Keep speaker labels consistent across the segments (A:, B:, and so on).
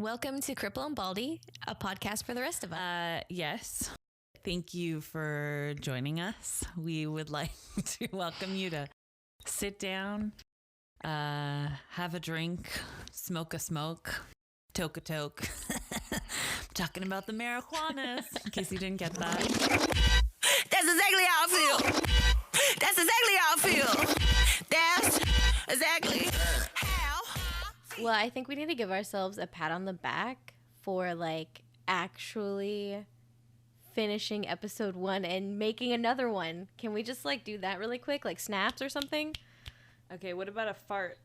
A: Welcome to Cripple Baldy, a podcast for the rest of us.
B: Yes. Thank you for joining us. We would like to welcome you to sit down, have a drink, smoke a smoke, toke a toke. Talking about the marijuanas, in case you didn't get that.
C: That's exactly how I feel. That's exactly how I feel. That's exactly how.
D: Well, I think we need to give ourselves a pat on the back for actually finishing episode 1 and making another one. Can we just do that really quick, like snaps or something?
B: Okay, what about a fart?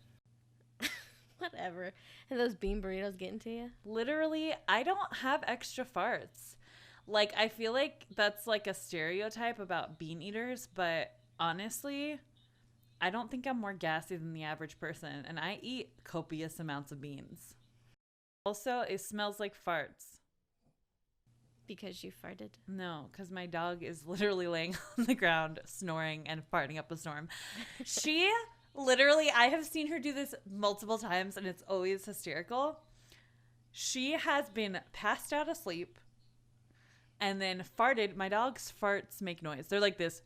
D: Whatever. And those bean burritos getting to you?
B: Literally, I don't have extra farts. I feel like that's a stereotype about bean eaters, but honestly, I don't think I'm more gassy than the average person, and I eat copious amounts of beans. Also, it smells like farts.
D: Because you farted?
B: No, because my dog is literally laying on the ground, snoring and farting up a storm. She literally, I have seen her do this multiple times, and it's always hysterical. She has been passed out asleep and then farted. My dog's farts make noise. They're like this.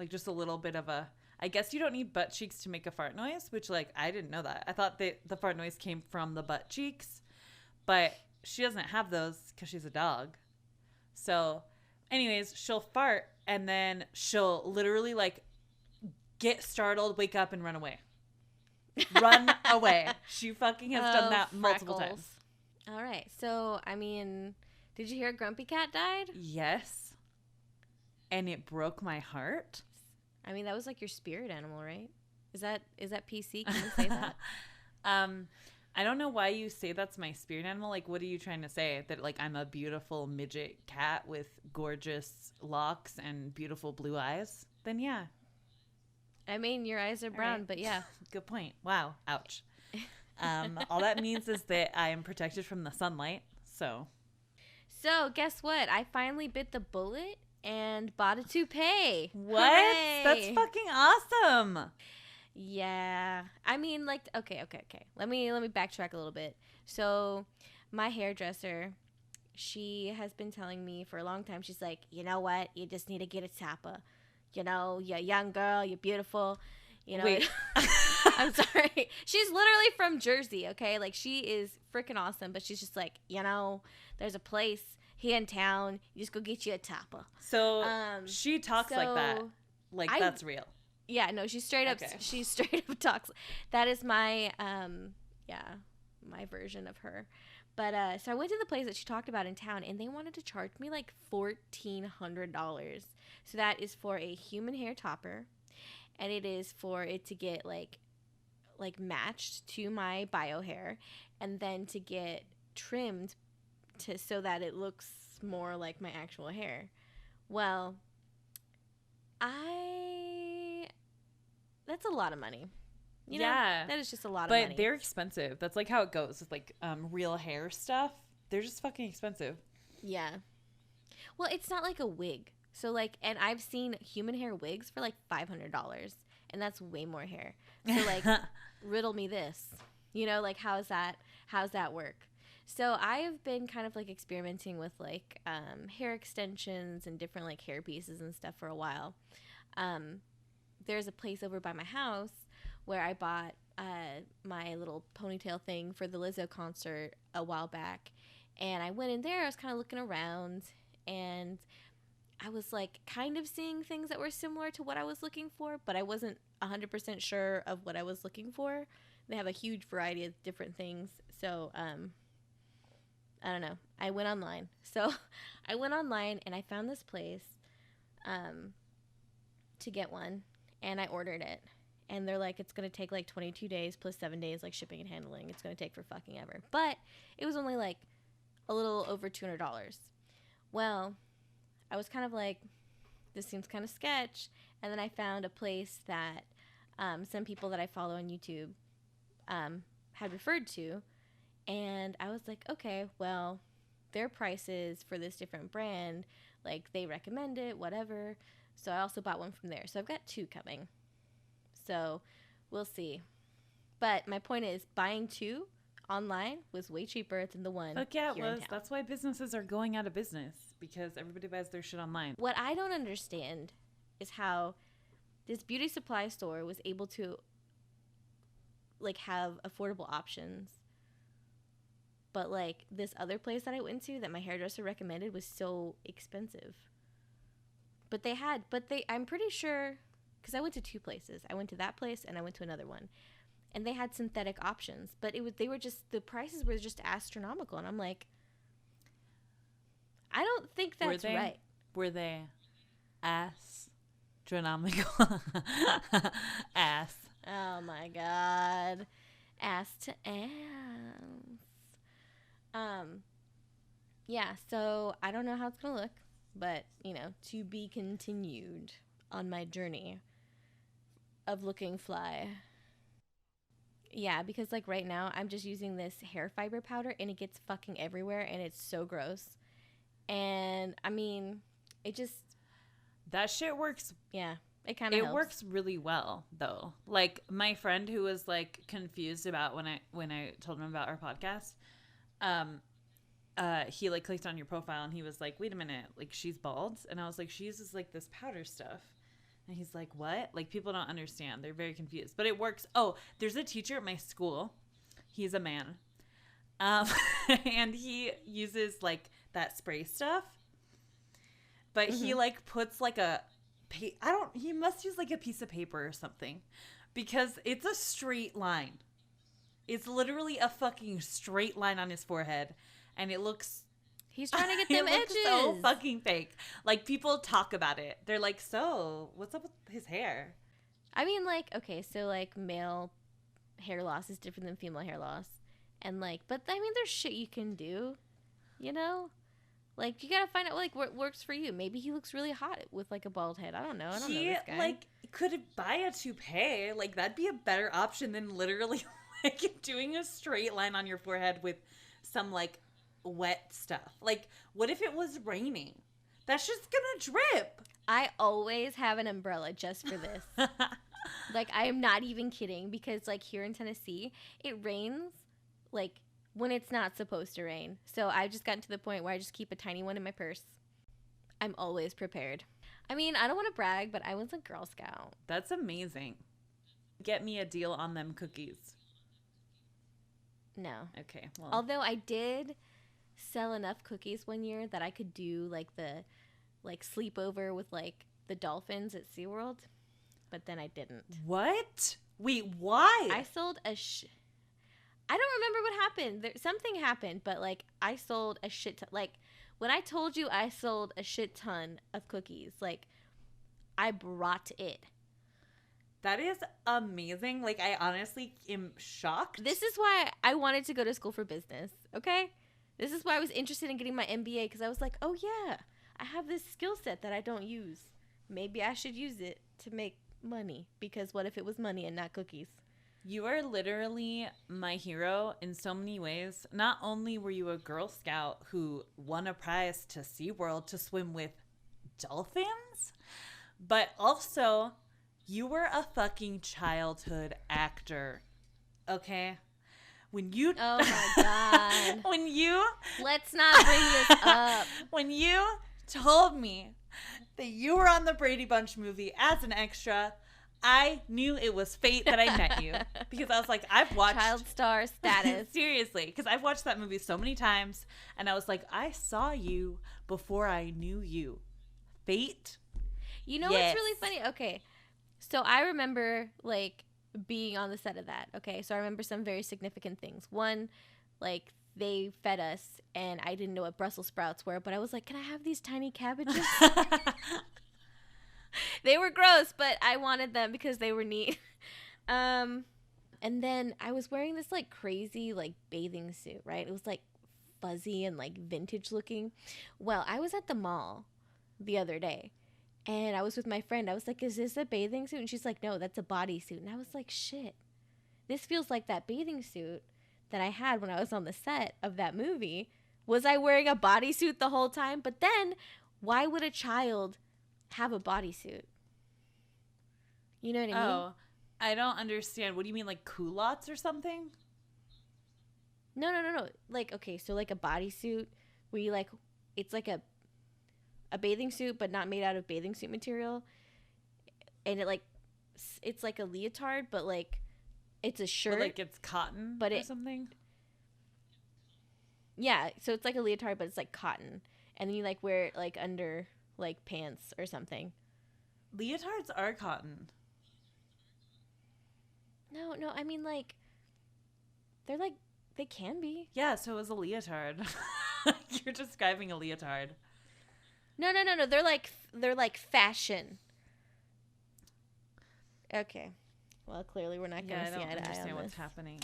B: Just a little bit of a, I guess you don't need butt cheeks to make a fart noise, which I didn't know that. I thought that the fart noise came from the butt cheeks, but she doesn't have those because she's a dog. So anyways, she'll fart and then she'll literally get startled, wake up and run away. Run away. She fucking has done that multiple times.
D: All right. So, did you hear Grumpy Cat died?
B: Yes. And it broke my heart.
D: That was your spirit animal, right? Is that PC? Can you say that?
B: I don't know why you say that's my spirit animal. What are you trying to say? That I'm a beautiful midget cat with gorgeous locks and beautiful blue eyes? Then yeah.
D: Your eyes are brown,
B: right.
D: But yeah.
B: Good point. Wow. Ouch. All that means is that I am protected from the sunlight. So
D: guess what? I finally bit the bullet and bought a toupee.
B: What?
D: Hooray!
B: That's fucking awesome.
D: Yeah. Okay. Let me backtrack a little bit. So, my hairdresser, she has been telling me for a long time, she's like, you know what? You just need to get a tapper. You're a young girl. You're beautiful.
B: Wait.
D: I'm sorry. She's literally from Jersey, okay? She is freaking awesome, but she's just there's a place here in town. You just go get you a tapper.
B: So, she talks like that. That's real.
D: Yeah, no, she straight up talks. That is my my version of her. But so I went to the place that she talked about in town, and they wanted to charge me $1,400. So that is for a human hair topper, and it is for it to get matched to my bio hair, and then to get trimmed so that it looks more like my actual hair. Well, that's a lot of money. You know, that is just a lot of money.
B: But they're expensive. That's how it goes with real hair stuff. They're just fucking expensive.
D: Yeah. Well, it's not like a wig. So and I've seen human hair wigs for $500, and that's way more hair. So riddle me this. How's that work? So I have been kind of experimenting with hair extensions and different hair pieces and stuff for a while. There's a place over by my house where I bought my little ponytail thing for the Lizzo concert a while back, and I went in there. I was kind of looking around, and I was kind of seeing things that were similar to what I was looking for, but I wasn't 100% sure of what I was looking for. They have a huge variety of different things, so I don't know. I went online. So I went online and I found this place to get one, and I ordered it. And they're it's going to take 22 days plus 7 days shipping and handling. It's going to take for fucking ever. But it was only a little over $200. Well, I was kind of this seems kind of sketch. And then I found a place that some people that I follow on YouTube had referred to. And I was okay, well, their prices for this different brand, they recommend it, whatever. So I also bought one from there. So I've got 2 coming. So we'll see. But my point is, buying 2 online was way cheaper than the one
B: Fuck yeah, it
D: here in
B: was.
D: town.
B: That's why businesses are going out of business, because everybody buys their shit online.
D: What I don't understand is how this beauty supply store was able to like have affordable options, but like this other place that I went to that my hairdresser recommended was so expensive. But I'm pretty sure, because I went to 2 places. I went to that place and I went to another one, and they had synthetic options, but the prices were just astronomical, and I'm like, I don't think that's right.
B: Were they astronomical? Ass.
D: Oh my god. Ass to ass. Yeah, so I don't know how it's gonna look, but to be continued on my journey of looking fly. Yeah, because like right now I'm just using this hair fiber powder and it gets fucking everywhere and it's so gross. And I mean,
B: that shit works.
D: Yeah, it kind of helps.
B: It works really well though. Like my friend who was like confused about when I told him about our podcast, he like clicked on your profile and he was like, wait a minute, like she's bald? And I was like, she uses like this powder stuff. And he's like, what? Like people don't understand. They're very confused. But it works. Oh, there's a teacher at my school. He's a man. And he uses like that spray stuff. But he like puts like he must use like a piece of paper or something, because it's a straight line. It's literally a fucking straight line on his forehead. And it looks...
D: He's trying to get them edges.
B: So fucking fake. Like, people talk about it. They're like, so, what's up with his hair?
D: I mean, like, okay, so, like, male hair loss is different than female hair loss. And, like, but, I mean, there's shit you can do, you know? Like, you gotta find out, like, what works for you. Maybe he looks really hot with, like, a bald head. I don't know. I don't know this guy.
B: Like, could buy a toupee. Like, that'd be a better option than literally, like, doing a straight line on your forehead with some, like, wet stuff. Like, what if it was raining? That's just gonna drip.
D: I always have an umbrella just for this. Like, I am not even kidding, because like here in Tennessee it rains like when it's not supposed to rain. So I've just gotten to the point where I just keep a tiny one in my purse. I'm always prepared. I mean, I don't want to brag, but I was a Girl Scout.
B: That's amazing. Get me a deal on them cookies.
D: No.
B: Okay, well,
D: although I did sell enough cookies one year that I could do like the sleepover with like the dolphins at SeaWorld, but then I didn't.
B: What? Wait, why?
D: I sold I don't remember what happened. Something happened, but like I sold a shit ton. Like when I told you I sold a shit ton of cookies, like I brought it.
B: That is amazing. Like, I honestly am shocked.
D: This is why I wanted to go to school for business, okay? This is why I was interested in getting my MBA, because I was like, oh, yeah, I have this skill set that I don't use. Maybe I should use it to make money, because what if it was money and not cookies?
B: You are literally my hero in so many ways. Not only were you a Girl Scout who won a prize to SeaWorld to swim with dolphins, but also you were a fucking childhood actor, okay? When you...
D: Oh, my God.
B: When you...
D: Let's not bring this up.
B: When you told me that you were on the Brady Bunch movie as an extra, I knew it was fate that I met you. Because I was like, I've watched...
D: Child star status.
B: Seriously. Because I've watched that movie so many times. And I was like, I saw you before I knew you. Fate?
D: You know
B: Yes.
D: what's really funny? Okay. So I remember, like, being on the set of that, okay? So I remember some very significant things. One, like, they fed us, and I didn't know what Brussels sprouts were, but I was like, can I have these tiny cabbages? They were gross, but I wanted them because they were neat. And then I was wearing this, like, crazy, like, bathing suit, right? It was, like, fuzzy and, like, vintage looking. Well, I was at the mall the other day. And I was with my friend. I was like, is this a bathing suit? And she's like, no, that's a bodysuit. And I was like, shit. This feels like that bathing suit that I had when I was on the set of that movie. Was I wearing a bodysuit the whole time? But then, why would a child have a bodysuit? You know what I mean?
B: Oh, I don't understand. What do you mean, like culottes or something?
D: No. Like, okay, so like a bodysuit where you like, it's like a bathing suit, but not made out of bathing suit material. And it like, it's like a leotard, but like, it's a shirt.
B: But like it's cotton
D: but
B: or something?
D: Yeah, so it's like a leotard, but it's like cotton. And then you like wear it like under like pants or something.
B: Leotards are cotton.
D: No, I mean like, they're like, they can be.
B: Yeah, so it was a leotard. You're describing a leotard.
D: No. They're like fashion. Okay. Well, clearly we're not going to see eye to eye on this.
B: I don't understand what's happening.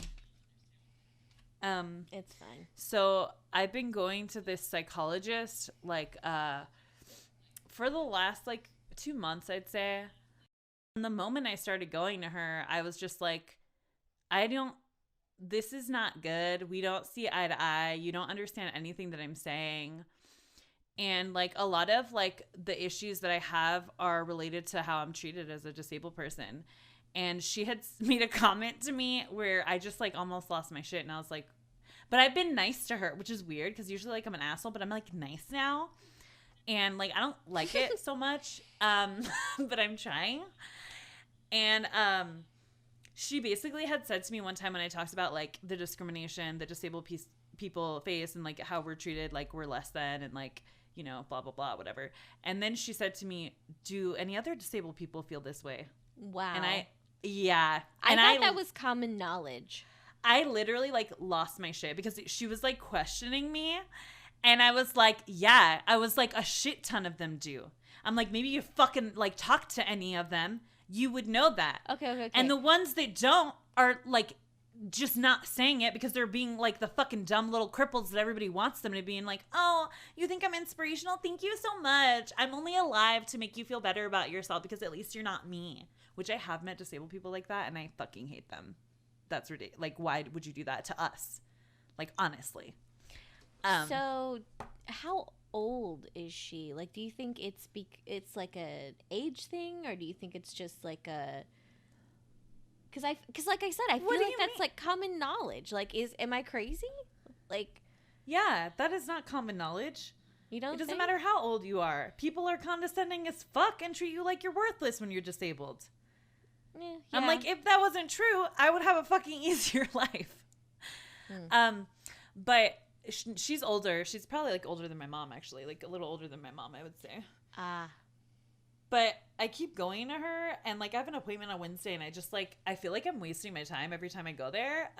D: It's fine.
B: So I've been going to this psychologist like for the last like 2 months, I'd say. And the moment I started going to her, I was just like, this is not good. We don't see eye to eye. You don't understand anything that I'm saying. And like a lot of like the issues that I have are related to how I'm treated as a disabled person. And she had made a comment to me where I just like almost lost my shit. And I was like, but I've been nice to her, which is weird because usually like I'm an asshole, but I'm like nice now. And like I don't like it so much, but I'm trying. And she basically had said to me one time when I talked about like the discrimination that disabled people face and like how we're treated like we're less than and like, you know, blah, blah, blah, whatever. And then she said to me, do any other disabled people feel this way?
D: Wow.
B: And I
D: thought that was common knowledge.
B: I literally like lost my shit because she was like questioning me. And I was like, yeah, I was like, a shit ton of them do. I'm like, maybe you fucking like talk to any of them. You would know that.
D: Okay.
B: And the ones that don't are like just not saying it because they're being like the fucking dumb little cripples that everybody wants them to be and like, oh, you think I'm inspirational? Thank you so much. I'm only alive to make you feel better about yourself because at least you're not me. Which I have met disabled people like that and I fucking hate them. That's ridiculous. Like, why would you do that to us? Like, honestly.
D: So, how old is she? Like, do you think it's like a age thing, or do you think it's just like a? Because like I said, I feel like that's like common knowledge. Like, am I crazy? Like,
B: yeah, that is not common knowledge.
D: You don't.
B: It doesn't matter how old you are. People are condescending as fuck and treat you like you're worthless when you're disabled.
D: Yeah.
B: I'm like, if that wasn't true, I would have a fucking easier life. But she's older. She's probably like older than my mom, actually, like a little older than my mom, I would say. But I keep going to her, and like I have an appointment on Wednesday, and I just like I feel like I'm wasting my time every time I go there.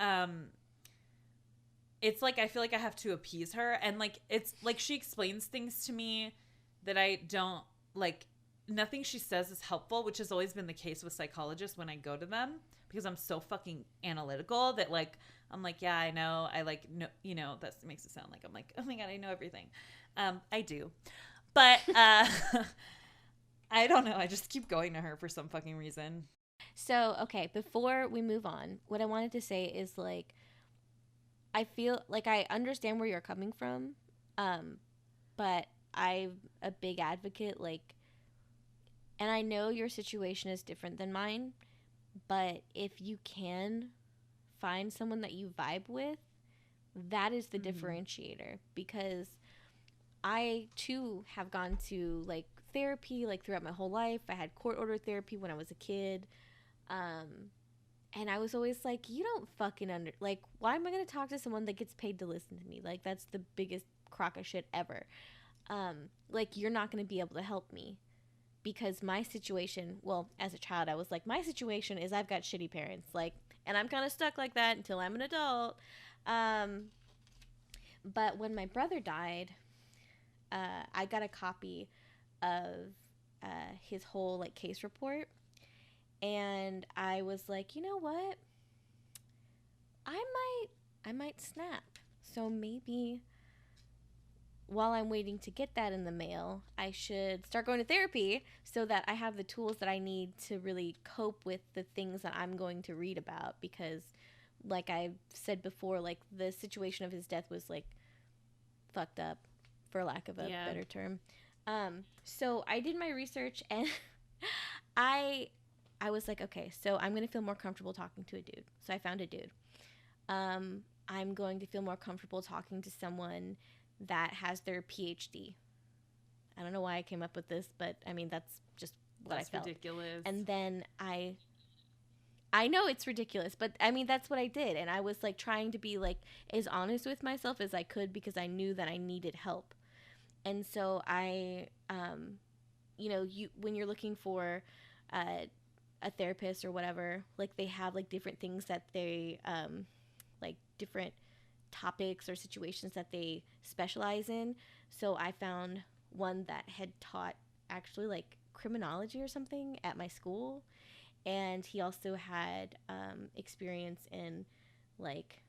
B: It's like I feel like I have to appease her, and like it's like she explains things to me that I don't like. Nothing she says is helpful, which has always been the case with psychologists when I go to them because I'm so fucking analytical that like I'm like, yeah, I know, I like know, you know, that makes it sound like I'm like, oh my god, I know everything. I do, but I don't know. I just keep going to her for some fucking reason.
D: So okay, before we move on, what I wanted to say is like, I feel like I understand where you're coming from, but I'm a big advocate like. And I know your situation is different than mine, but if you can find someone that you vibe with, that is the differentiator. Because I, too, have gone to, like, therapy, like, throughout my whole life. I had court-ordered therapy when I was a kid. And I was always like, you don't fucking like, why am I going to talk to someone that gets paid to listen to me? Like, that's the biggest crock of shit ever. Like, you're not going to be able to help me. Because my situation, well, as a child, I was like, my situation is I've got shitty parents, like, and I'm kind of stuck like that until I'm an adult. But when my brother died, I got a copy of his whole like case report, and I was like, you know what? I might snap. So maybe while I'm waiting to get that in the mail, I should start going to therapy so that I have the tools that I need to really cope with the things that I'm going to read about. Because, like I've said before, like the situation of his death was like fucked up, for lack of a better term. So I did my research, and I was like, okay, so I'm gonna feel more comfortable talking to a dude. So I found a dude. I'm going to feel more comfortable talking to someone that has their PhD. I don't know why I came up with this, but I mean, that's just what I felt.
B: That's ridiculous.
D: And then I know it's ridiculous, but I mean, that's what I did. And I was like trying to be like as honest with myself as I could because I knew that I needed help. And so I, when you're looking for a therapist or whatever, like they have like different things that they, like different topics or situations that they specialize in. So I found one that had taught actually like criminology or something at my school. And he also had experience in like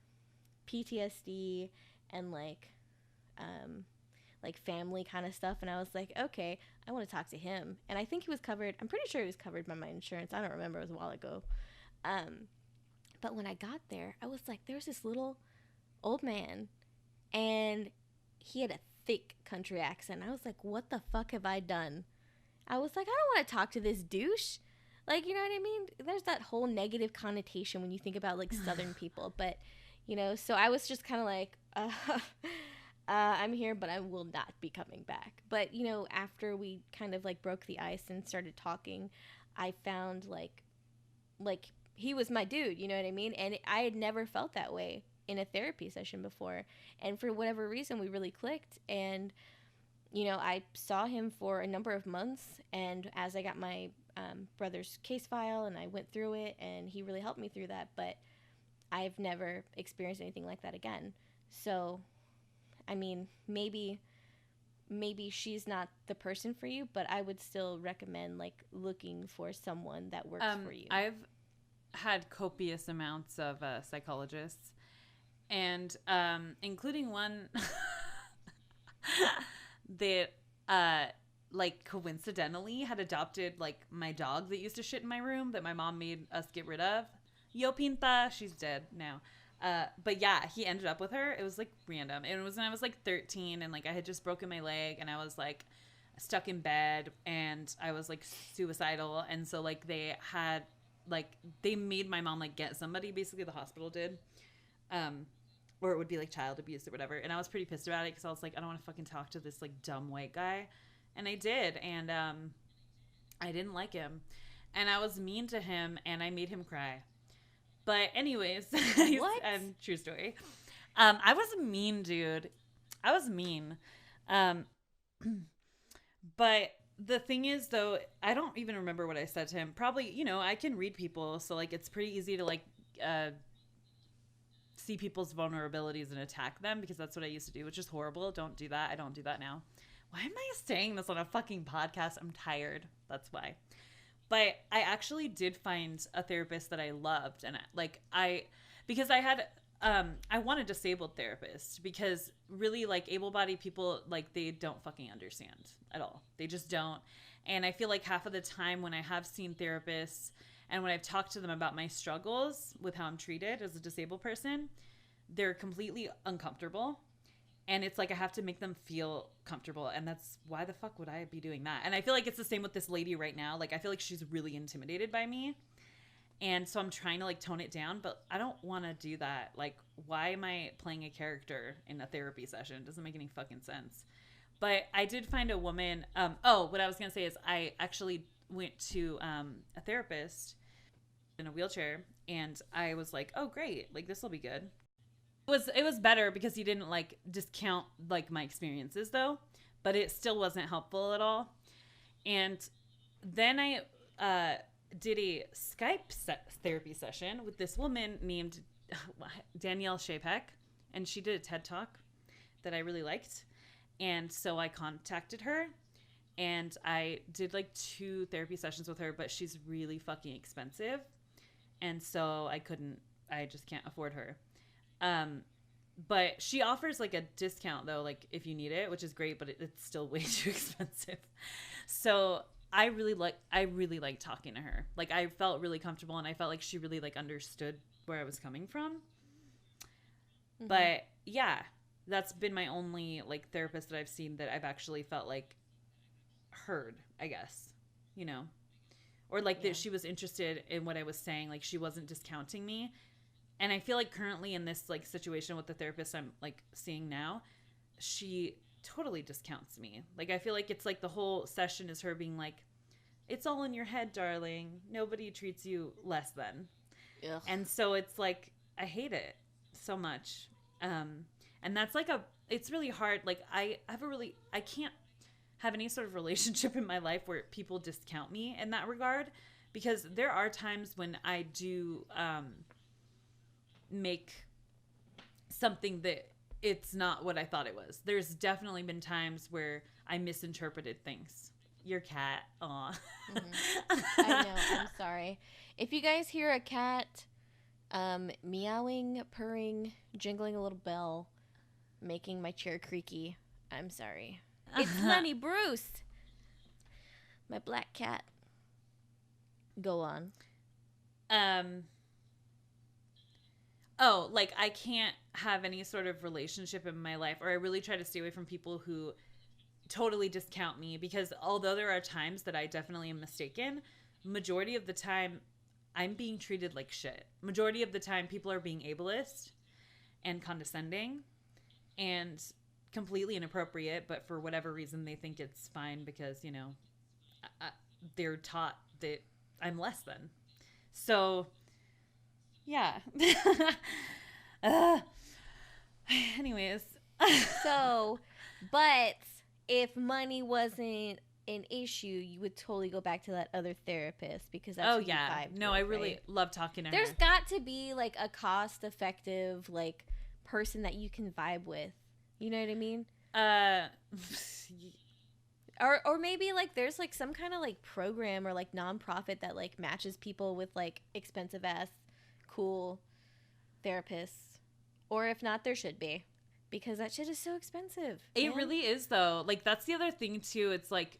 D: PTSD and like family kind of stuff. And I was like, okay, I want to talk to him. And I think he was covered. I'm pretty sure he was covered by my insurance. I don't remember. It was a while ago. But when I got there, I was like, there's this little old man, and he had a thick country accent. I was like, what the fuck have I done? I was like, I don't want to talk to this douche. Like, you know what I mean? There's that whole negative connotation when you think about like Southern people. But, so I was just kind of like, I'm here, but I will not be coming back. But, after we kind of like broke the ice and started talking, I found like he was my dude, you know what I mean? And I had never felt that way in a therapy session before. And for whatever reason, we really clicked. And, I saw him for a number of months. And as I got my brother's case file and I went through it, and he really helped me through that. But I've never experienced anything like that again. So, I mean, maybe she's not the person for you, but I would still recommend like looking for someone that works for you.
B: I've had copious amounts of psychologists, and including one that like coincidentally had adopted like my dog that used to shit in my room that my mom made us get rid of. Yo Pinta, she's dead now. But yeah, he ended up with her. It was like random. And it was when I was like 13, and like I had just broken my leg, and I was like stuck in bed, and I was like suicidal. And so like they made my mom like get somebody, basically the hospital did. Or it would be like child abuse or whatever. And I was pretty pissed about it because I was like, I don't want to fucking talk to this like dumb white guy. And I did. And I didn't like him. And I was mean to him, and I made him cry. But anyways,
D: What?
B: True story. I was a mean dude. I was mean. But the thing is, though, I don't even remember what I said to him. Probably, I can read people. So, like, it's pretty easy to, like, see people's vulnerabilities and attack them, because that's what I used to do, which is horrible. Don't do that. I don't do that now. Why am I saying this on a fucking podcast? I'm tired. That's why. But I actually did find a therapist that I loved. And because I had, I want a disabled therapist, because really like able-bodied people, like they don't fucking understand at all. They just don't. And I feel like half of the time when I have seen therapists and when I've talked to them about my struggles with how I'm treated as a disabled person, they're completely uncomfortable. And it's like I have to make them feel comfortable. And that's why the fuck would I be doing that? And I feel like it's the same with this lady right now. Like I feel like she's really intimidated by me. And so I'm trying to like tone it down, but I don't want to do that. Like, why am I playing a character in a therapy session? It doesn't make any fucking sense. But I did find a woman. What I was going to say is I actually went to a therapist in a wheelchair, and I was like, oh, great. Like, this will be good. It was better because he didn't like discount like my experiences though, but it still wasn't helpful at all. And then I did a Skype therapy session with this woman named Danielle Shapek, and she did a TED Talk that I really liked. And so I contacted her, and I did like 2 therapy sessions with her, but she's really fucking expensive. And so I just can't afford her. But she offers like a discount though, like if you need it, which is great, but it's still way too expensive. So I really like talking to her. Like I felt really comfortable, and I felt like she really like understood where I was coming from. Mm-hmm. But yeah, that's been my only like therapist that I've seen that I've actually felt like heard, I guess, or like that she was interested in what I was saying. Like she wasn't discounting me. And I feel like currently in this like situation with the therapist I'm like seeing now, she totally discounts me. Like I feel like it's like the whole session is her being like, it's all in your head, darling. Nobody treats you less than.
D: Ugh.
B: And so it's like, I hate it so much. And that's like it's really hard. Like I can't have any sort of relationship in my life where people discount me in that regard, because there are times when I do, make something that it's not what I thought it was. There's definitely been times where I misinterpreted things. Your cat. Aw.
D: Mm-hmm. I know. I'm sorry. If you guys hear a cat meowing, purring, jingling a little bell, making my chair creaky, I'm sorry. It's Lenny Bruce, my black cat. Go on.
B: Oh, like I can't have any sort of relationship in my life, or I really try to stay away from people who totally discount me, because although there are times that I definitely am mistaken, majority of the time I'm being treated like shit. Majority of the time people are being ableist and condescending and completely inappropriate, but for whatever reason they think it's fine because, you know, they're taught that I'm less than. So yeah. Anyways.
D: So, but if money wasn't an issue, you would totally go back to that other therapist, because that's who you vibed
B: No,
D: with,
B: I really
D: right?
B: love talking to
D: There's
B: her.
D: got to be like a cost-effective like person that you can vibe with. You know what I mean? Or maybe like there's like some kind of like program or like nonprofit that like matches people with like expensive ass cool therapists. Or if not, there should be, because that shit is so expensive.
B: It
D: man.
B: really is, though. Like, that's the other thing, too. It's like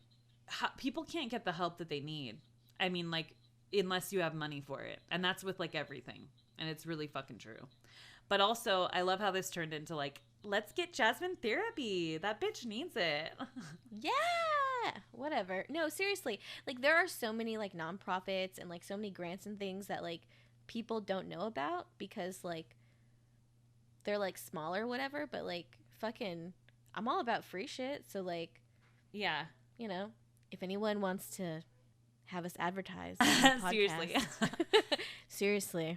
B: people can't get the help that they need. I mean, like, unless you have money for it. And that's with, like, everything. And it's really fucking true. But also, I love how this turned into, like, let's get Jasmine therapy. That bitch needs it.
D: Yeah, whatever. No, seriously. Like, there are so many, like, nonprofits and, like, so many grants and things that, like, people don't know about because, like, they're, like, small or whatever. But, like, fucking, I'm all about free shit. So, like,
B: Yeah.
D: you know, if anyone wants to have us advertise on the podcast,
B: Seriously.
D: seriously.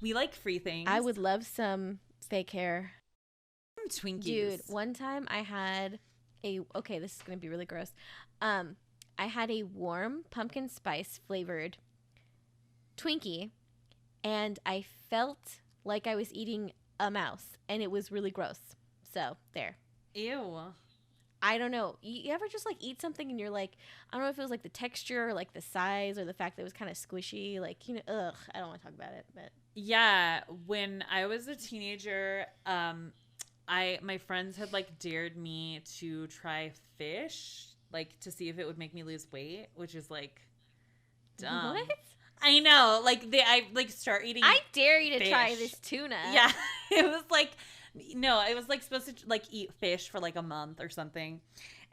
B: We like free things.
D: I would love some fake hair.
B: Twinkies.
D: Dude, one time I had okay, this is going to be really gross. I had a warm pumpkin spice flavored Twinkie, and I felt like I was eating a mouse, and it was really gross. So, there.
B: Ew.
D: I don't know. You ever just like eat something and you're like, I don't know if it was like the texture or like the size or the fact that it was kind of squishy. Like, you know, ugh, I don't want to talk about it. But
B: Yeah, when I was a teenager, my friends had like dared me to try fish, like to see if it would make me lose weight, which is like dumb.
D: what?
B: I know, like I like start eating.
D: I dare you to
B: fish.
D: try this tuna.
B: Yeah, it was like no, it was like supposed to like eat fish for like a month or something,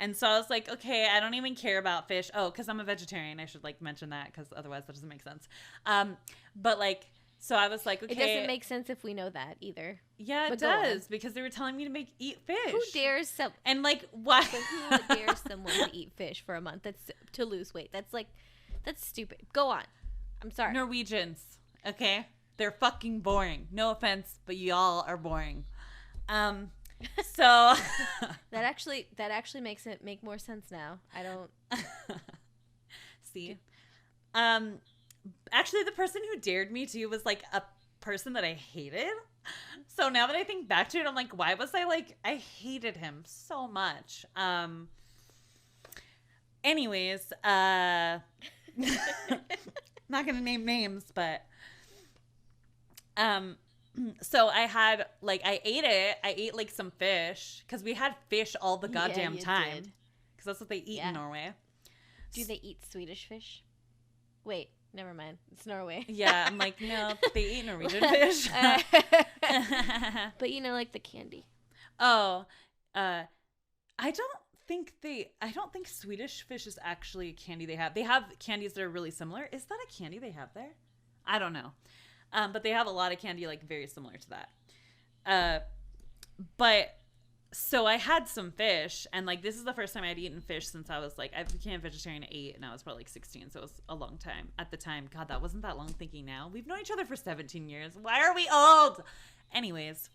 B: and so I was like, okay, I don't even care about fish. Oh, because I'm a vegetarian, I should like mention that because otherwise that doesn't make sense. But like. So I was like, okay.
D: It doesn't make sense if we know that either.
B: Yeah,
D: But
B: it
D: go on.
B: does because they were telling me to eat fish.
D: Who dares some?
B: And like, why?
D: But who dares someone to eat fish for a month? That's to lose weight. That's stupid. Go on. I'm sorry.
B: Norwegians, okay? They're fucking boring. No offense, but y'all are boring. So
D: that actually makes it make more sense now. I don't.
B: see. Actually, the person who dared me to was like a person that I hated. So now that I think back to it, I'm like, why was I like, I hated him so much. Anyways, not gonna name names, but so I had like, I ate like some fish because we had fish all the goddamn time because that's what they eat in Norway.
D: Do they eat Swedish fish? Wait. Never mind. It's Norway.
B: Yeah, I'm like, no, they eat Norwegian fish.
D: But you know, like the candy.
B: Oh, I don't think Swedish fish is actually a candy they have. They have candies that are really similar. Is that a candy they have there? I don't know. But they have a lot of candy like very similar to that. But so I had some fish, and like this is the first time I'd eaten fish since I was like, I became vegetarian at 8, and I was probably like 16, so it was a long time at the time. God, that wasn't that long. Thinking now, we've known each other for 17 years. Why are we old? Anyways,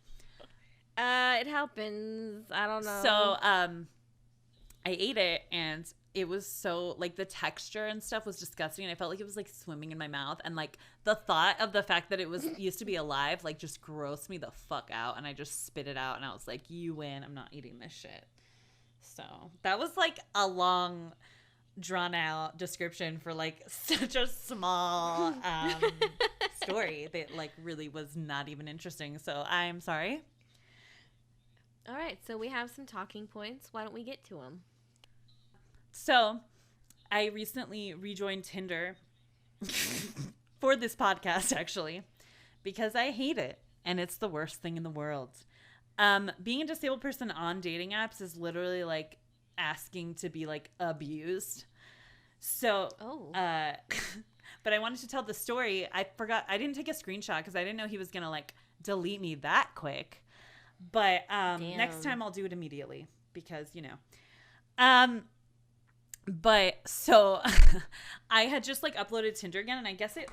D: It happens. I don't know.
B: so I ate it, and it was so like the texture and stuff was disgusting, and I felt like it was like swimming in my mouth, and like the thought of the fact that it was used to be alive like just grossed me the fuck out, and I just spit it out, and I was like, you win, I'm not eating this shit. So that was like a long drawn out description for like such a small story that like really was not even interesting, so I'm sorry.
D: All right, so we have some talking points. Why don't we get to them?
B: So, I recently rejoined Tinder for this podcast, actually, because I hate it, and it's the worst thing in the world. Being a disabled person on dating apps is literally like asking to be like abused. So, but I wanted to tell the story. I didn't take a screenshot because I didn't know he was gonna like delete me that quick. But next time I'll do it immediately because But so I had just like uploaded Tinder again, and I guess it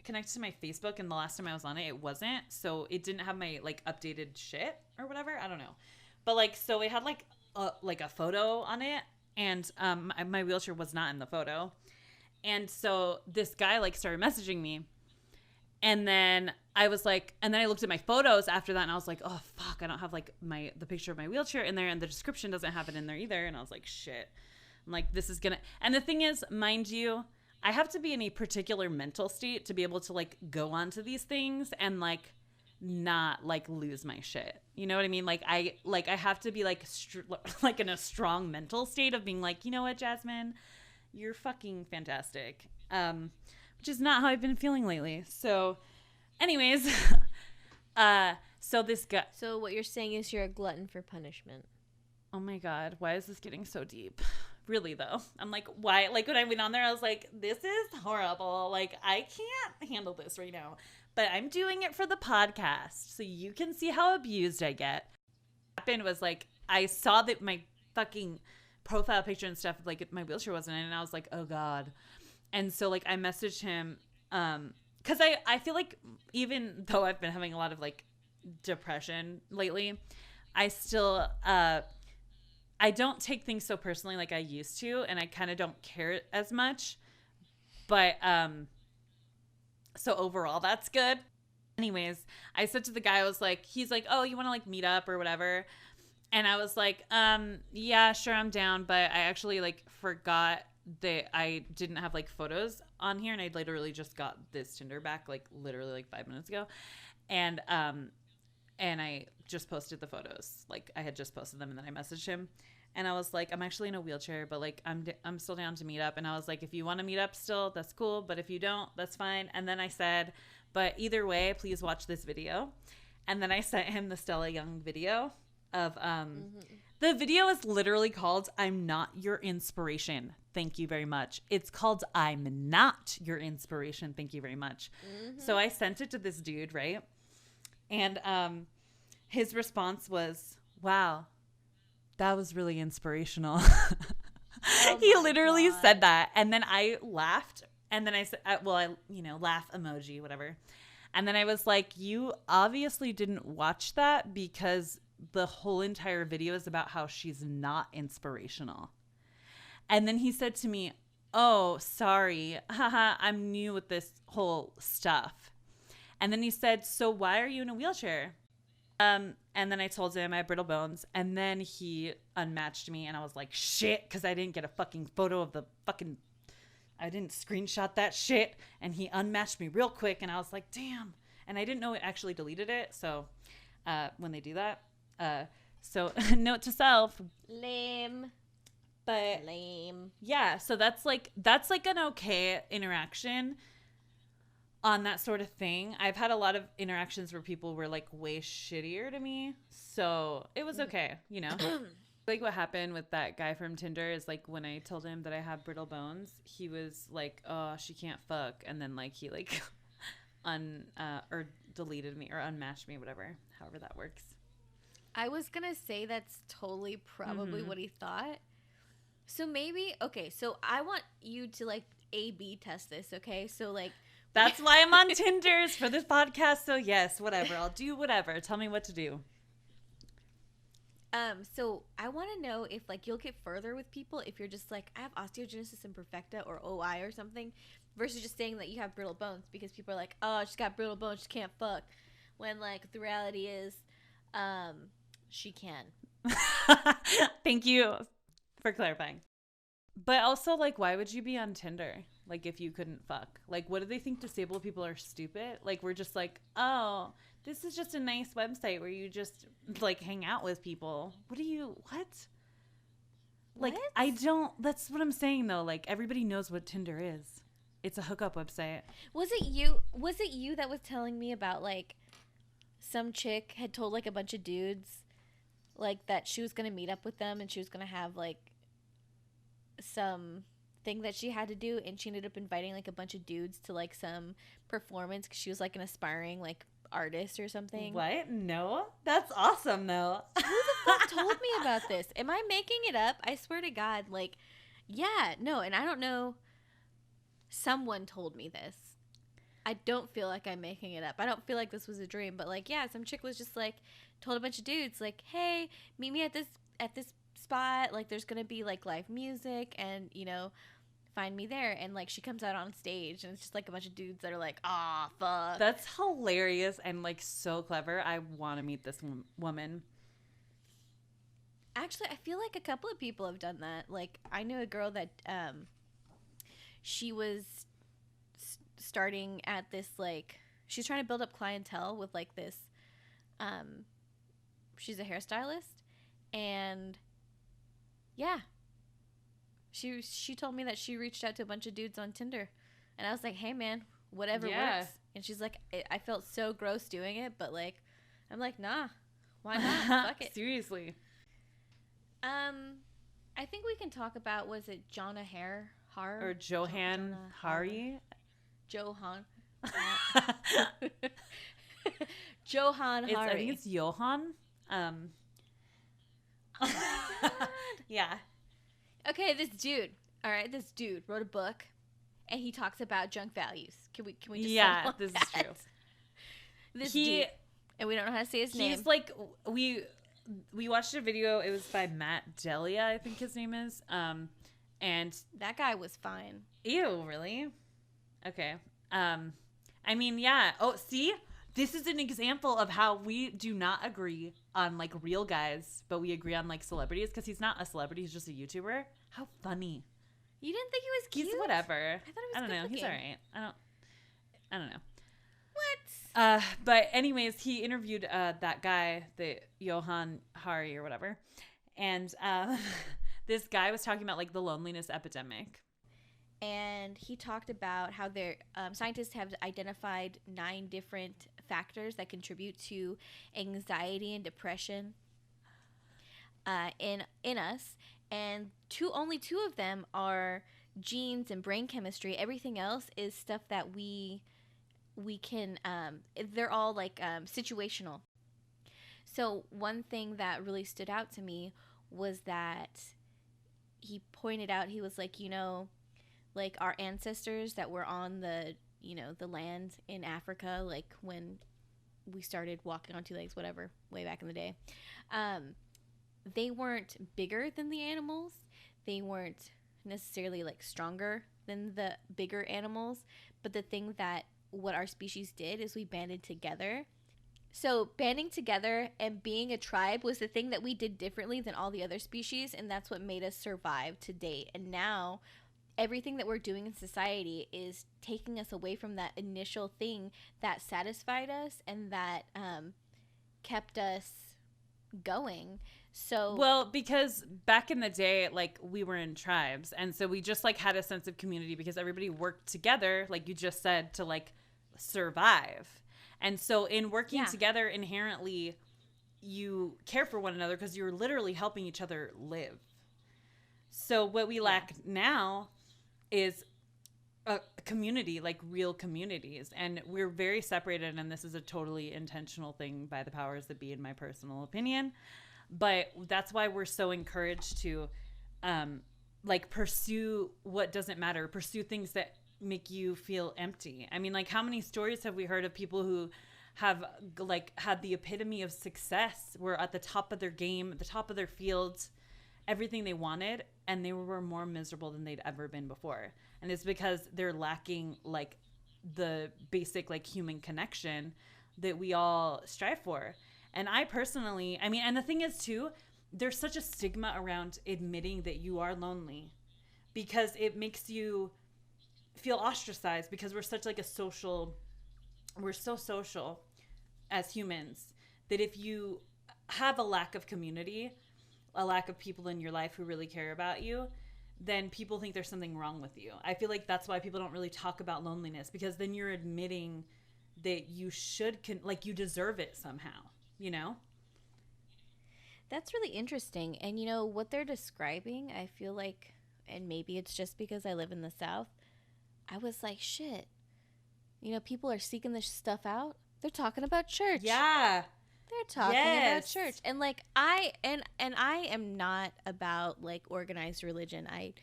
B: connected to my Facebook, and the last time I was on it wasn't, so it didn't have my like updated shit or whatever. I don't know, but like so it had like a photo on it, and my wheelchair was not in the photo, and so this guy like started messaging me, and then I was like, and then I looked at my photos after that, and I was like, oh fuck, I don't have like the picture of my wheelchair in there, and the description doesn't have it in there either, and I was like, shit. I'm like, this is gonna, and the thing is, mind you, I have to be in a particular mental state to be able to like go onto these things and like not like lose my shit. You know what I mean? Like I have to be like like in a strong mental state of being like, you know what, Jasmine, you're fucking fantastic. Which is not how I've been feeling lately. So, anyways, so this guy.
D: So what you're saying is you're a glutton for punishment.
B: Oh my God, why is this getting so deep? Really though, I'm like, why? Like when I went on there, I was like, this is horrible. Like I can't handle this right now, but I'm doing it for the podcast, so you can see how abused I get. What happened was like, I saw that my fucking profile picture and stuff, like my wheelchair wasn't in, and I was like, oh God. And so like I messaged him, cause I feel like even though I've been having a lot of like depression lately, I still, I don't take things so personally like I used to, and I kind of don't care as much. But so overall, that's good. Anyways, I said to the guy, I was like, he's like, oh, you want to like meet up or whatever? And I was like, yeah, sure, I'm down. But I actually like forgot that I didn't have like photos on here, and I literally just got this Tinder back like literally like 5 minutes ago. And I just posted the photos. Like I had just posted them, and then I messaged him, and I was like, I'm actually in a wheelchair, but like I'm still down to meet up. And I was like, if you want to meet up still, that's cool, but if you don't, that's fine. And then I said, but either way, please watch this video. And then I sent him the Stella Young video of the video is literally called I'm Not Your Inspiration. Thank you very much. It's called I'm Not Your Inspiration. Thank you very much. So I sent it to this dude, right? And his response was, wow, that was really inspirational. He literally said that. And then I laughed. And then I said, laugh emoji, whatever. And then I was like, you obviously didn't watch that because the whole entire video is about how she's not inspirational. And then he said to me, oh, sorry. Haha, I'm new with this whole stuff. And then he said, so why are you in a wheelchair? And then I told him I have brittle bones. And then he unmatched me. And I was like, shit, because I didn't get a fucking photo of the fucking, I didn't screenshot that shit. And he unmatched me real quick. And I was like, damn. And I didn't know it actually deleted it. So when they do that. So note to self.
D: Lame.
B: But
D: lame.
B: Yeah. So that's like an okay interaction on that sort of thing. I've had a lot of interactions where people were like way shittier to me. So it was okay, you know. Like what happened with that guy from Tinder is like when I told him that I have brittle bones, he was like, oh, she can't fuck. And then like he like or deleted me or unmatched me, whatever, however that works.
D: I was gonna say that's totally probably what he thought. So maybe, okay, so I want you to like A/B test this, okay? So like
B: that's why I'm on Tinder's for this podcast. So yes, whatever, I'll do whatever. Tell me what to do.
D: So I want to know if like you'll get further with people if you're just like, I have osteogenesis imperfecta or OI or something, versus just saying that you have brittle bones, because people are like, oh, she's got brittle bones, she can't fuck, when like the reality is she can.
B: Thank you for clarifying. But also, like, why would you be on Tinder? Like, if you couldn't fuck? Like, what do they think disabled people are stupid? Like, we're just like, oh, this is just a nice website where you just, like, hang out with people. What? Like,
D: What?
B: I don't, that's what I'm saying, though. Like, everybody knows what Tinder is. It's a hookup website.
D: Was it you that was telling me about like some chick had told like a bunch of dudes like that she was gonna meet up with them and she was gonna have like some thing that she had to do, and she ended up inviting like a bunch of dudes to like some performance because she was like an aspiring like artist or something?
B: What? No? That's awesome, though.
D: Who the fuck told me about this? Am I making it up? I swear to God, like, yeah, no, and I don't know. Someone told me this. I don't feel like I'm making it up. I don't feel like this was a dream, but like, yeah, some chick was just like told a bunch of dudes like, hey, meet me at this spot. Like, there's gonna be like live music, and you know, find me there. And like, she comes out on stage, and it's just like a bunch of dudes that are like, ah, fuck.
B: That's hilarious and like so clever. I want to meet this woman.
D: Actually, I feel like a couple of people have done that. Like, I knew a girl that she was starting at this, like, she's trying to build up clientele with like this, she's a hairstylist, and yeah, she told me that she reached out to a bunch of dudes on Tinder, and I was like, hey man, whatever works. And she's like, I felt so gross doing it, but like, I'm like, nah, why not? Fuck it.
B: Seriously.
D: I think we can talk about, was it Jonna Hare?
B: Or Johan Hari?
D: Johan. Johan Hari.
B: I think it's Johan. Oh my God. Yeah.
D: Okay, this dude wrote a book, and he talks about junk values. Can we just
B: yeah, this is true.
D: This dude, and we don't know how to say his name.
B: He's like, we watched a video. It was by Matt Delia, I think his name is. And
D: that guy was fine.
B: Ew, really? Okay. I mean, yeah. Oh, see? This is an example of how we do not agree on, like, real guys, but we agree on, like, celebrities, because he's not a celebrity. He's just a YouTuber. How funny.
D: You didn't think he was cute?
B: He's whatever.
D: I thought he was
B: I don't know.
D: good
B: He's
D: looking.
B: all right. I don't know.
D: What?
B: But anyways, he interviewed that guy, the Johan Hari or whatever. And this guy was talking about, like, the loneliness epidemic.
D: And he talked about how scientists have identified 9 different factors that contribute to anxiety and depression in us, and only 2 of them are genes and brain chemistry. Everything else is stuff that we can. They're all like situational. So one thing that really stood out to me was that he pointed out, he was like, you know, like our ancestors that were on the, you know, the land in Africa, like when we started walking on 2 legs, whatever, way back in the day, they weren't bigger than the animals. They weren't necessarily like stronger than the bigger animals. But the thing that what our species did is we banded together. So banding together and being a tribe was the thing that we did differently than all the other species. And that's what made us survive to date. And now everything that we're doing in society is taking us away from that initial thing that satisfied us and that kept us going. So
B: well, because back in the day, like, we were in tribes, and so we just like had a sense of community because everybody worked together, like you just said, to like survive. And so in working together, inherently you care for one another because you're literally helping each other live. So what we lack now is a community, like real communities. And we're very separated, and this is a totally intentional thing by the powers that be, in my personal opinion. But that's why we're so encouraged to like pursue what doesn't matter, pursue things that make you feel empty. I mean, like, how many stories have we heard of people who have like had the epitome of success, were at the top of their game, at the top of their fields, everything they wanted, and they were more miserable than they'd ever been before. And it's because they're lacking like the basic like human connection that we all strive for. And I personally, I mean, and the thing is too, there's such a stigma around admitting that you are lonely, because it makes you feel ostracized, because we're such like we're so social as humans, that if you have a lack of community, a lack of people in your life who really care about you, then people think there's something wrong with you. I feel like that's why people don't really talk about loneliness, because then you're admitting that you like you deserve it somehow, you know?
D: That's really interesting. And you know what they're describing, I feel like, and maybe it's just because I live in the South, I was like, shit, you know, people are seeking this stuff out. They're talking about church.
B: Yeah.
D: They're talking about church. And like I am not about like organized religion. It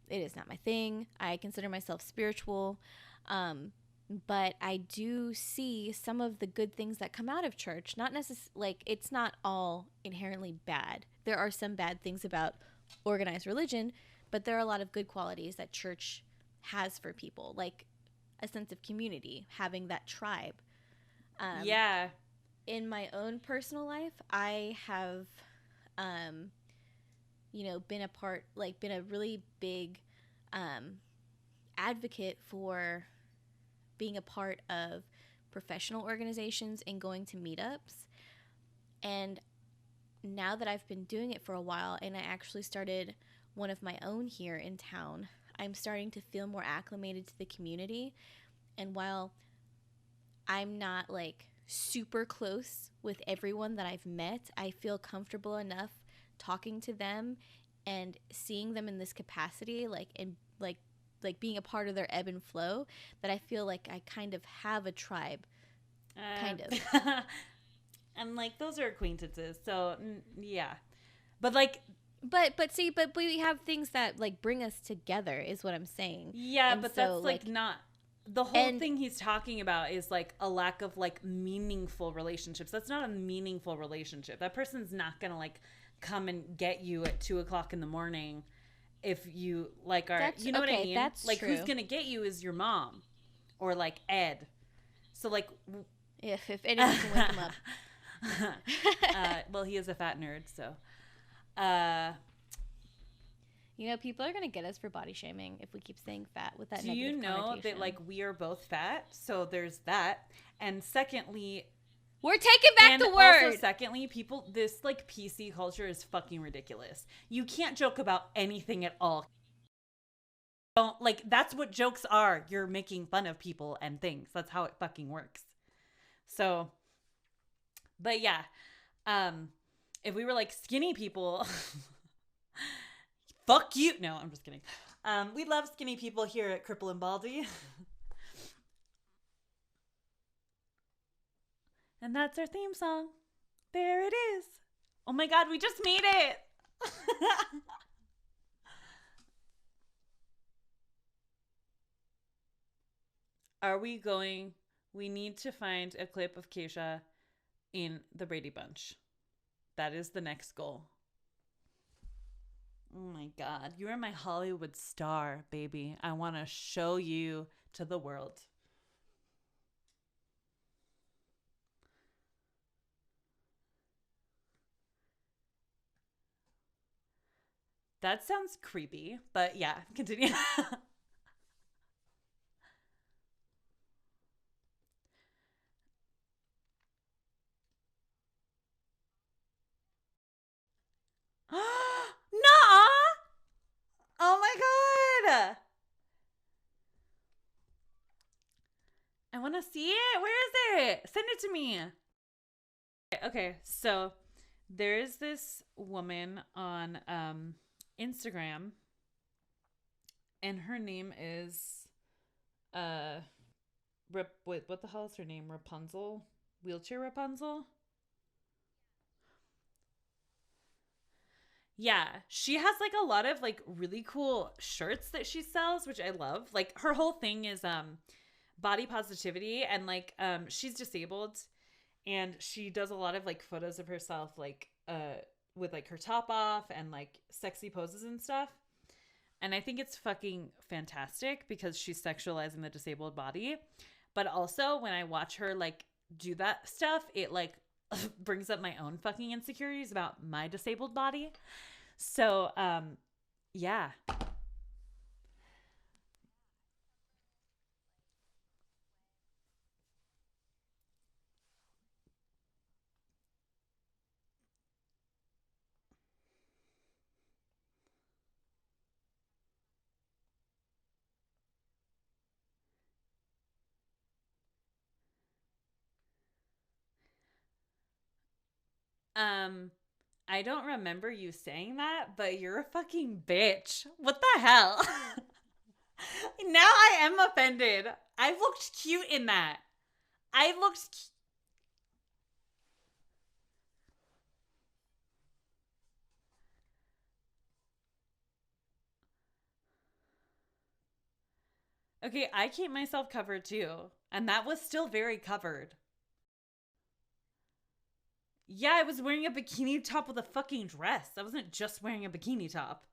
D: is not my thing. I consider myself spiritual. But I do see some of the good things that come out of church. Not necessarily, like, it's not all inherently bad. There are some bad things about organized religion, but there are a lot of good qualities that church has for people, like a sense of community, having that tribe.
B: Yeah.
D: In my own personal life, I have, you know, been a really big advocate for being a part of professional organizations and going to meetups. And now that I've been doing it for a while, and I actually started one of my own here in town, I'm starting to feel more acclimated to the community. And while I'm not like super close with everyone that I've met, I feel comfortable enough talking to them and seeing them in this capacity, like being a part of their ebb and flow, that I feel like I kind of have a tribe, kind of.
B: And like those are acquaintances, so yeah, but like,
D: but we have things that like bring us together, is what I'm saying.
B: Yeah,
D: and
B: but
D: so,
B: that's like not the whole thing he's talking about is like a lack of like meaningful relationships. That's not a meaningful relationship. That person's not gonna like come and get you at 2:00 in the morning if you like are, you know what I mean?
D: That's
B: like
D: true.
B: Who's gonna get you is your mom or like Ed. So like
D: if anyone can wake him up.
B: Well, he is a fat nerd, so
D: you know, people are gonna get us for body shaming if we keep saying fat with that.
B: Do you know that like we are both fat? So there's that. And secondly,
D: we're taking back the word.
B: Also, secondly, people, this like PC culture is fucking ridiculous. You can't joke about anything at all. Don't, like, that's what jokes are. You're making fun of people and things. That's how it fucking works. So, but yeah, if we were like skinny people, fuck you. No, I'm just kidding. We love skinny people here at Cripple Baldy. And that's our theme song. There it is. Oh my God, we just made it. Are we going? We need to find a clip of Keisha in the Brady Bunch. That is the next goal. Oh my God, you are my Hollywood star, baby. I want to show you to the world. That sounds creepy, but yeah, continue. Nuh-uh! Oh my God! I want to see it. Where is it? Send it to me. Okay, so there is this woman on Instagram, and her name is wait, what the hell is her name? Rapunzel? Wheelchair Rapunzel? Yeah, she has like a lot of like really cool shirts that she sells, which I love. Like her whole thing is body positivity, and like she's disabled, and she does a lot of like photos of herself like with like her top off and like sexy poses and stuff. And I think it's fucking fantastic because she's sexualizing the disabled body. But also when I watch her like do that stuff, it like brings up my own fucking insecurities about my disabled body. So, yeah. Um, I don't remember you saying that, but you're a fucking bitch. What the hell? Now I am offended. I looked cute in that. I looked. Okay, I keep myself covered too. And that was still very covered. Yeah, I was wearing a bikini top with a fucking dress. I wasn't just wearing a bikini top.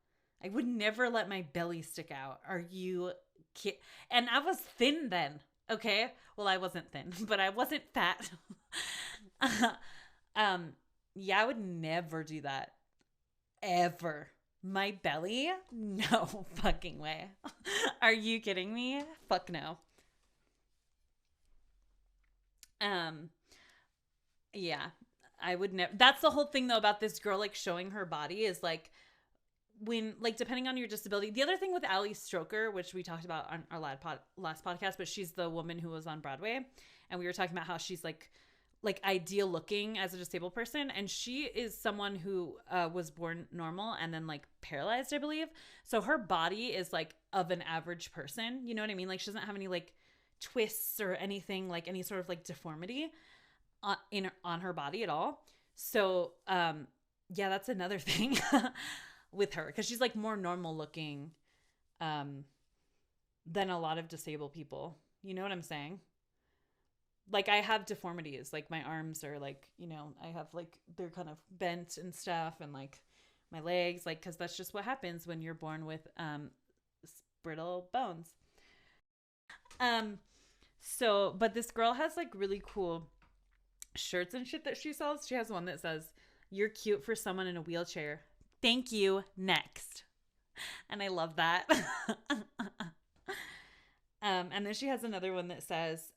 B: I would never let my belly stick out. Are you kidding? And I was thin then. Okay? Well, I wasn't thin, but I wasn't fat. Yeah, I would never do that. Ever. My belly? No fucking way. Are you kidding me? Fuck no. Um, yeah, I would never. That's the whole thing though about this girl like showing her body is like when like depending on your disability. The other thing with Ali Stroker, which we talked about on our last podcast, but she's the woman who was on Broadway, and we were talking about how she's like ideal looking as a disabled person, and she is someone who was born normal and then like paralyzed, I believe. So her body is like of an average person, you know what I mean? Like she doesn't have any like twists or anything, like any sort of like deformity on her body at all. So yeah, that's another thing with her, because she's like more normal looking than a lot of disabled people, you know what I'm saying? Like I have deformities, like my arms are like, you know, I have like they're kind of bent and stuff, and like my legs, like, because that's just what happens when you're born with brittle bones. So but this girl has like really cool shirts and shit that she sells. She has one that says, "You're cute for someone in a wheelchair. Thank you. Next." And I love that. And then she has another one that says,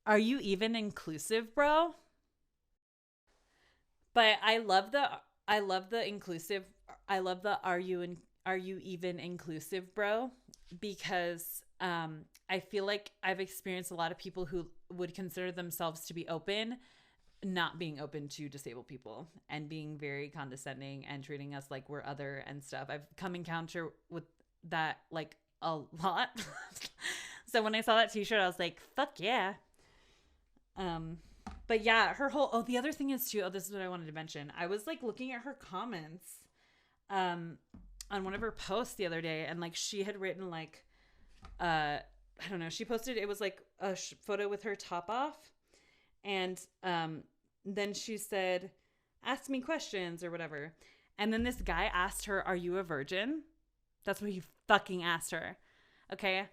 B: "Are you even inclusive, bro?" But I love the inclusive. I love the are you even inclusive, bro? Because I feel like I've experienced a lot of people who would consider themselves to be open, not being open to disabled people, and being very condescending and treating us like we're other and stuff. I've come encounter with that like a lot. So when I saw that t-shirt, I was like, fuck yeah. But yeah, her whole, the other thing is too, this is what I wanted to mention. I was like looking at her comments, on one of her posts the other day, and like she had written like, I don't know, she posted, it was like a photo with her top off. And, then she said, "Ask me questions," or whatever. And then this guy asked her, "Are you a virgin?" That's what he fucking asked her. Okay.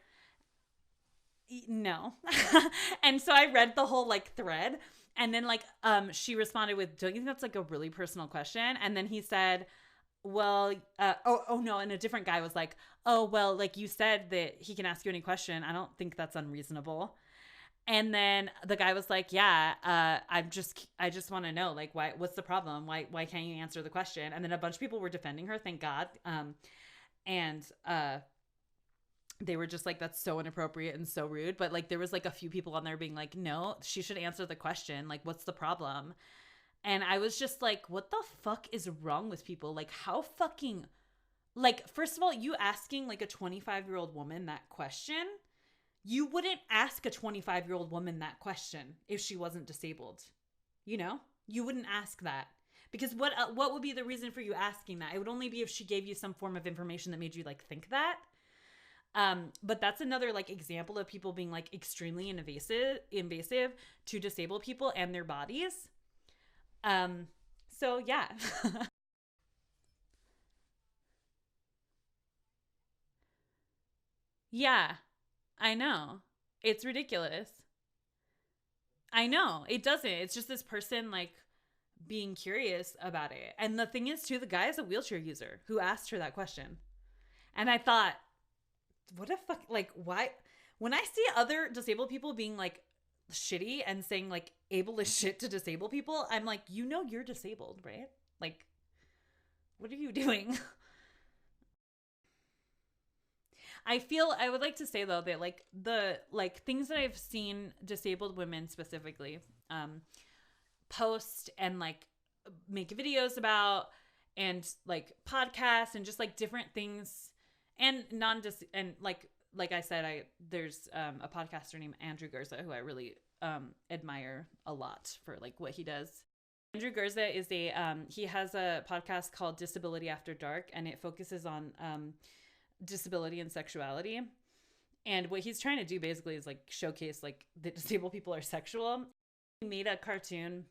B: No. And so I read the whole like thread, and then like she responded with, "Don't you think that's like a really personal question?" And then he said, "Well, oh no," and a different guy was like, "Oh, well, like you said that he can ask you any question. I don't think that's unreasonable." And then the guy was like, "Yeah, I just want to know, like, what's the problem? Why can't you answer the question?" And then a bunch of people were defending her, thank God. And they were just like, "That's so inappropriate and so rude." But like, there was like a few people on there being like, "No, she should answer the question. Like, what's the problem?" And I was just like, what the fuck is wrong with people? Like, how fucking, like, first of all, you asking like a 25-year-old woman that question you wouldn't ask a 25-year-old woman that question if she wasn't disabled. You know, you wouldn't ask that, because what would be the reason for you asking that? It would only be if she gave you some form of information that made you like think that. But that's another like example of people being like extremely invasive to disabled people and their bodies. So yeah. Yeah, I know. It's ridiculous. I know. It doesn't. It's just this person like being curious about it. And the thing is too, the guy is a wheelchair user who asked her that question. And I thought, what a fuck, like, why? When I see other disabled people being like shitty and saying like ableist shit to disabled people, I'm like, you know, you're disabled, right? Like, what are you doing? I would like to say though that like the like things that I've seen disabled women specifically post and like make videos about, and like podcasts and just like different things, and and like I said, there's a podcaster named Andrew Garza who I really admire a lot for like what he does. Andrew Garza is he has a podcast called Disability After Dark, and it focuses on disability and sexuality. And what he's trying to do basically is like showcase like that disabled people are sexual. He made a cartoon,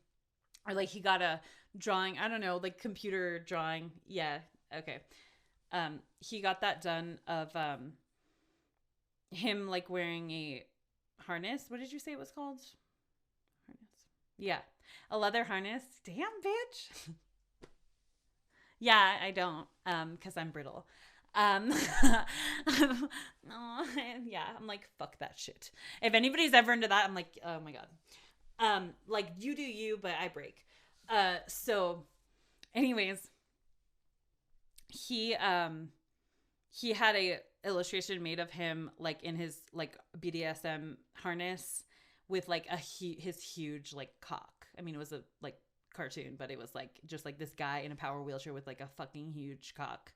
B: or like he got a drawing, I don't know, like computer drawing. Yeah. Okay. He got that done of him like wearing a harness. What did you say it was called? Harness. Yeah. A leather harness. Damn, bitch. Yeah, I don't, because I'm brittle. Yeah, I'm like, fuck that shit. If anybody's ever into that, I'm like, oh my God. Like you do you, but I break. So anyways, he had a illustration made of him like in his like BDSM harness with like his huge like cock. I mean, it was a like cartoon, but it was like just like this guy in a power wheelchair with like a fucking huge cock.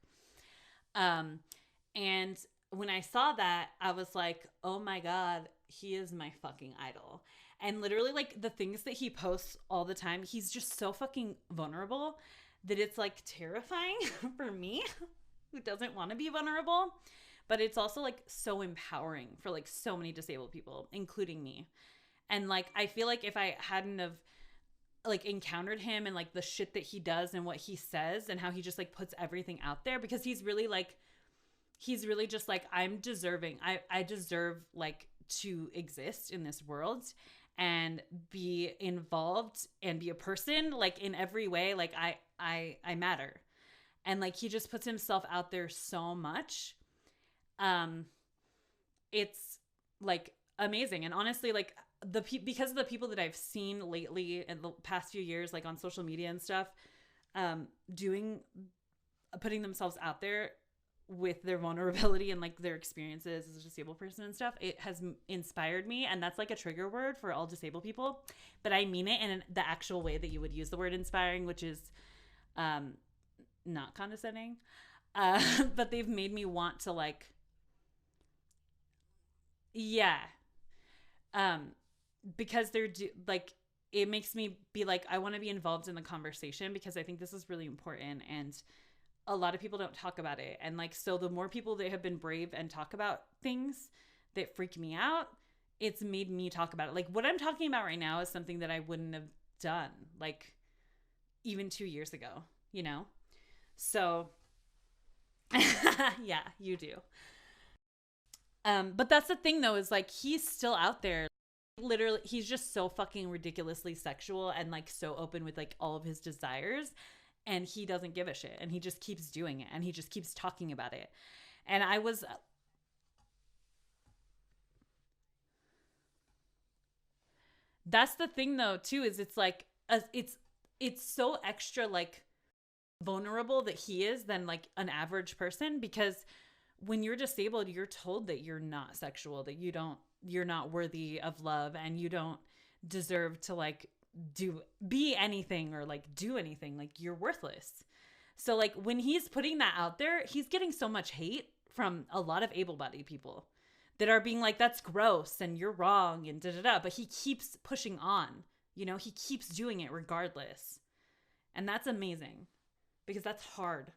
B: And when I saw that, I was like, oh my God, he is my fucking idol. And literally like the things that he posts all the time, he's just so fucking vulnerable that it's like terrifying for me who doesn't want to be vulnerable. But it's also like so empowering for like so many disabled people, including me. And like, I feel like if I hadn't have like encountered him and like the shit that he does and what he says and how he just like puts everything out there, because he's really just like, I'm deserving. I deserve like to exist in this world and be involved and be a person like in every way. Like I matter. And like, he just puts himself out there so much. It's like amazing. And honestly, like because of the people that I've seen lately in the past few years, like on social media and stuff, putting themselves out there with their vulnerability and like their experiences as a disabled person and stuff, it has inspired me. And that's like a trigger word for all disabled people, but I mean it in the actual way that you would use the word inspiring, which is not condescending. But they've made me want to like, yeah. Because like, it makes me be like, I want to be involved in the conversation, because I think this is really important and a lot of people don't talk about it. And like, so the more people that have been brave and talk about things that freak me out, it's made me talk about it. Like what I'm talking about right now is something that I wouldn't have done like even 2 years ago, you know? So yeah, you do. But that's the thing though, is like, he's still out there. Literally, he's just so fucking ridiculously sexual and like so open with like all of his desires, and he doesn't give a shit, and he just keeps doing it, and he just keeps talking about it. And that's the thing though too, is it's like it's so extra like vulnerable that he is than like an average person, because when you're disabled, you're told that you're not sexual, that you're not worthy of love, and you don't deserve to like be anything or like do anything. Like, you're worthless. So like, when he's putting that out there, he's getting so much hate from a lot of able-bodied people that are being like, that's gross and you're wrong and da-da-da. But he keeps pushing on, you know, he keeps doing it regardless. And that's amazing because that's hard.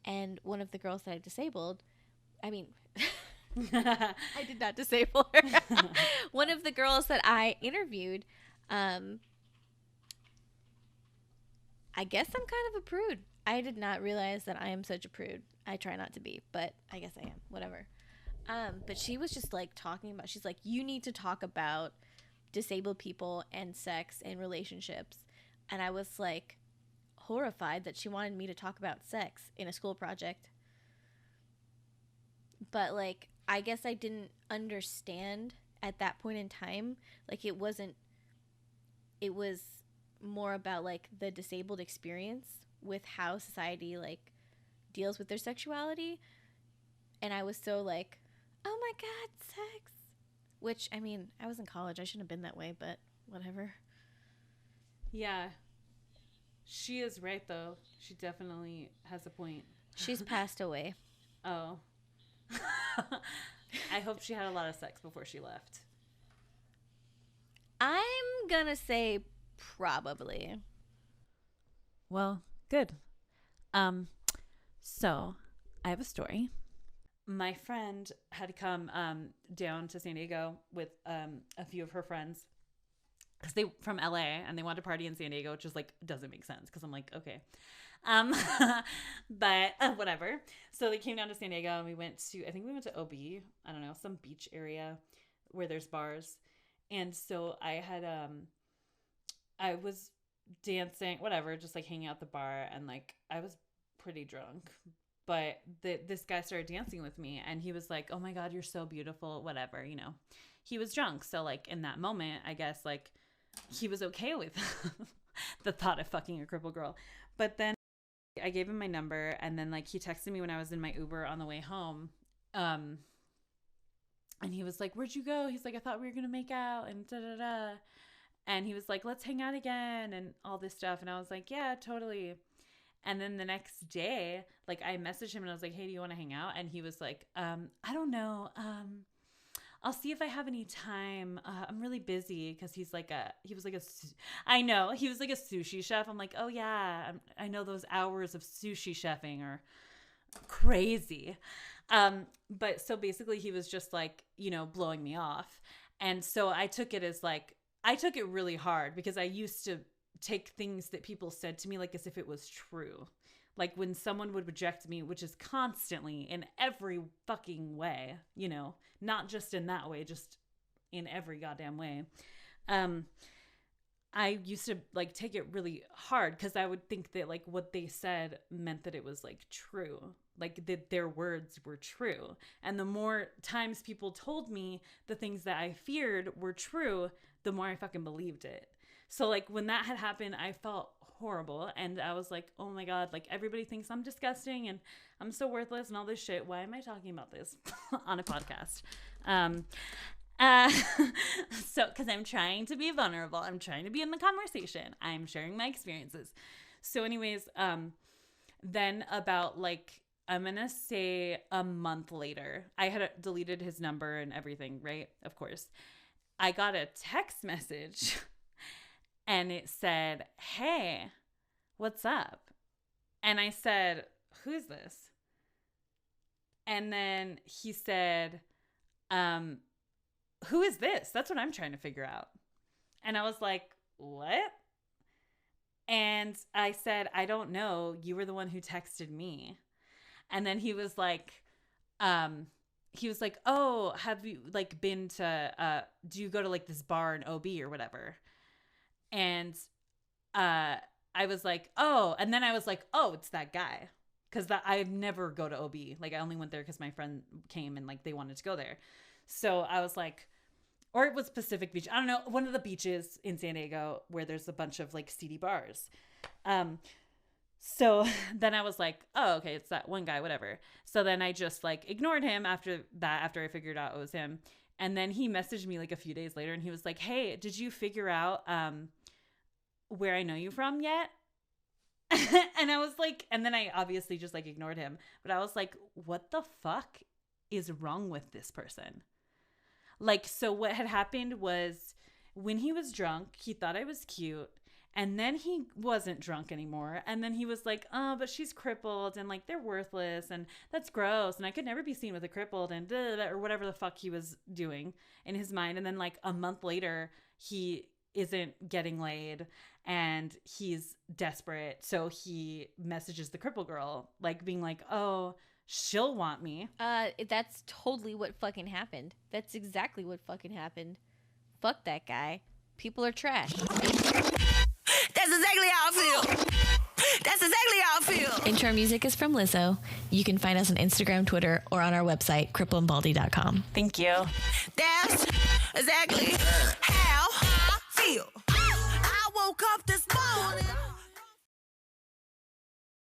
D: And one of the girls that I disabled, I mean, I did not disable her. One of the girls that I interviewed, I guess I'm kind of a prude. I did not realize that I am such a prude. I try not to be, but I guess I am. Whatever. But she was just like talking about, she's like, you need to talk about disabled people and sex and relationships. And I was like horrified that she wanted me to talk about sex in a school project. But like, I guess I didn't understand at that point in time. Like it was more about like the disabled experience with how society like deals with their sexuality. And I was so like, oh my God, sex. Which, I mean, I was in college. I shouldn't have been that way, but whatever.
B: Yeah. She is right, though. She definitely has a point.
D: She's passed away.
B: Oh. I hope she had a lot of sex before she left.
D: I'm gonna say probably.
B: Well, good. So I have a story. My friend had come down to San Diego with a few of her friends because they from LA and they wanted to party in San Diego, which is like doesn't make sense because I'm like, okay. But whatever. So they came down to San Diego and we went to, I think we went to OB, I don't know, some beach area where there's bars. And so I had, I was dancing, whatever, just like hanging out at the bar. And like, I was pretty drunk, but this guy started dancing with me and he was like, oh my God, you're so beautiful, whatever, you know, he was drunk. So like in that moment, I guess like he was okay with the thought of fucking a crippled girl. But then I gave him my number and then like he texted me when I was in my Uber on the way home. And he was like, where'd you go? He's like, I thought we were going to make out and da da da. And he was like, let's hang out again and all this stuff. And I was like, yeah, totally. And then the next day, like I messaged him and I was like, hey, do you want to hang out? And he was like, I don't know. I'll see if I have any time. I'm really busy because he was like a sushi chef. I'm like, oh yeah, I know those hours of sushi chefing are crazy. But so basically he was just like, you know, blowing me off. And so I took it really hard because I used to take things that people said to me like as if it was true. Like when someone would reject me, which is constantly in every fucking way, you know, not just in that way, just in every goddamn way. I used to like take it really hard because I would think that like what they said meant that it was like true, like that their words were true. And the more times people told me the things that I feared were true, the more I fucking believed it. So like when that had happened, I felt horrible and I was like, oh my God, like everybody thinks I'm disgusting and I'm so worthless and all this shit. Why am I talking about this on a podcast? So because I'm trying to be vulnerable, I'm trying to be in the conversation, I'm sharing my experiences. So anyways, then about like I'm gonna say a month later, I had deleted his number and everything, right? Of course, I got a text message and it said, hey, what's up? And I said, who's this? And then he said, who is this? That's what I'm trying to figure out. And I was like, what? And I said, I don't know. You were the one who texted me. And then he was like, oh, have you like been to, do you go to like this bar in OB or whatever? And I was like, oh, and then I was like, oh, it's that guy. because I never go to OB. Like, I only went there because my friend came and like they wanted to go there. So I was like, or it was Pacific Beach. I don't know, one of the beaches in San Diego where there's a bunch of like seedy bars. So then I was like, oh, okay, it's that one guy, whatever. So then I just like ignored him after I figured out it was him. And then he messaged me like a few days later and he was like, hey, did you figure out where I know you from yet? And I was like, and then I obviously just like ignored him. But I was like, what the fuck is wrong with this person? Like, so what had happened was when he was drunk, he thought I was cute. And then he wasn't drunk anymore. And then he was like, oh, but she's crippled and like they're worthless and that's gross. And I could never be seen with a crippled and or whatever the fuck he was doing in his mind. And then like a month later, he isn't getting laid and he's desperate. So he messages the cripple girl, like being like, oh, she'll want me.
D: That's totally what fucking happened. That's exactly what fucking happened. Fuck that guy. People are trash.
C: That's exactly how I feel. That's exactly how I feel.
A: Intro music is from Lizzo. You can find us on Instagram, Twitter, or on our website, crippleandbaldy.com.
B: Thank you.
C: That's exactly how I feel.